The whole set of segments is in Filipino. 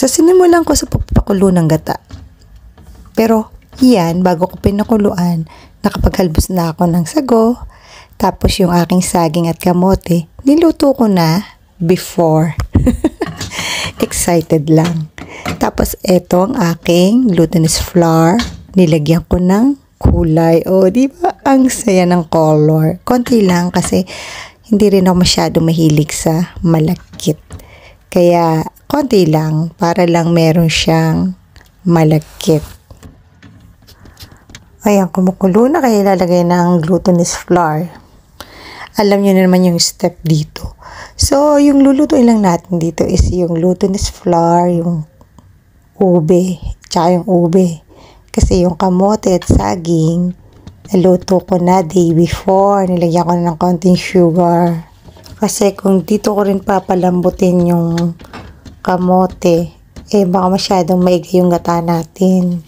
So, sinimulan ko sa pagpapakulo ng gata. Pero, yan, bago ko pinakuluan, nakapaghalbos na ako ng sago. Tapos, yung aking saging at kamote, niluto ko na before. Excited lang. Tapos, eto ang aking glutinous flour. Nilagyan ko ng kulay. O, di ba? Ang saya ng color. Konti lang kasi hindi rin ako masyado mahilig sa malagkit. Kaya, konti lang para lang meron siyang malagkit. Ayan, kumukulo na kaya ilalagay ng glutinous flour. Alam niyo na naman yung step dito. So, yung lulutuin lang natin dito is yung glutinous flour, yung ube, tsaka yung ube. Kasi yung kamote at saging, naluto ko na day before. Nilagyan ko na ng konting sugar. Kasi kung dito ko rin papalambutin yung kamote, baka masyadong maigi yung gata natin.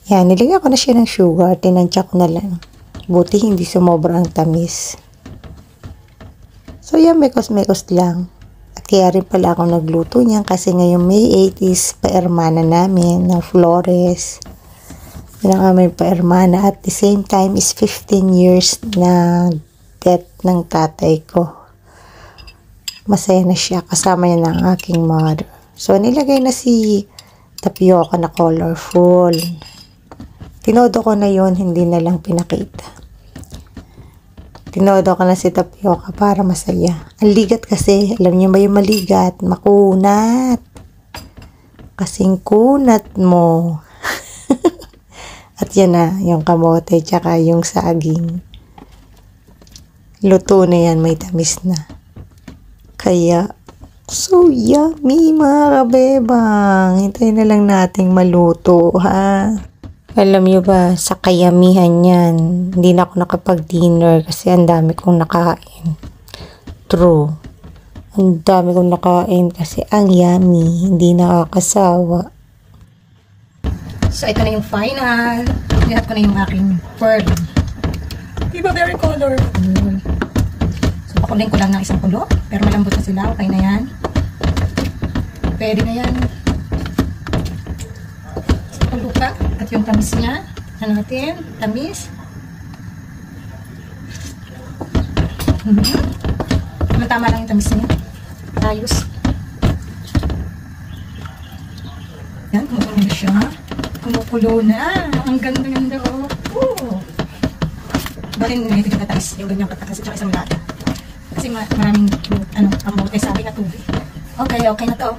Yan, nilagyan ko na siya ng sugar. Tinansya ko na lang. Buti hindi sumobra ang tamis. So, yan, mekos-mekos lang. At kaya rin pala ako nagluto niyan kasi ngayong May 8 is pa-ermana namin ng Flores. Yun ang aming pa-ermana. At the same time is 15 years na death ng tatay ko. Masaya na siya. Kasama niya ng aking mother. So, nilagay na si tapioca na colorful. Tinodo ko na yon, hindi na lang pinakita. Tinodo ko na si tapioca para masaya. Ang ligat kasi, alam niyo ba yung maligat? Makunat. Kasing kunat mo. At yan na, yung kamote, tsaka yung saging. Luto na yan, may tamis na. Kaya, so yummy mga kabebang. Hintayin na lang nating maluto, ha? Alam niyo ba, sa kayamihan yan, hindi na ako nakapag-dinner kasi ang dami kong nakain. True. Ang dami kong nakain kasi ang yummy, hindi nakakasawa. So, ito na yung final. Lihat ko na yung aking pearl. Diba very colorful? So, pakulin ko lang ng isang kulo. Pero malambot na sila. Okay na yan. Pwede na yan. So, kulo pa. At yung tamis niya. Ano natin? Tamis. Tama lang yung tamis niya. Ayos. Yan, kumukulo na siya. Kumukulo na. Ang ganda-ganda, oh. Oh. Balin na ito yung kataas. Yung ganyang kataas. At saka isang lata. Kasi maraming, kamote, sabi na tubig. Okay, okay na to.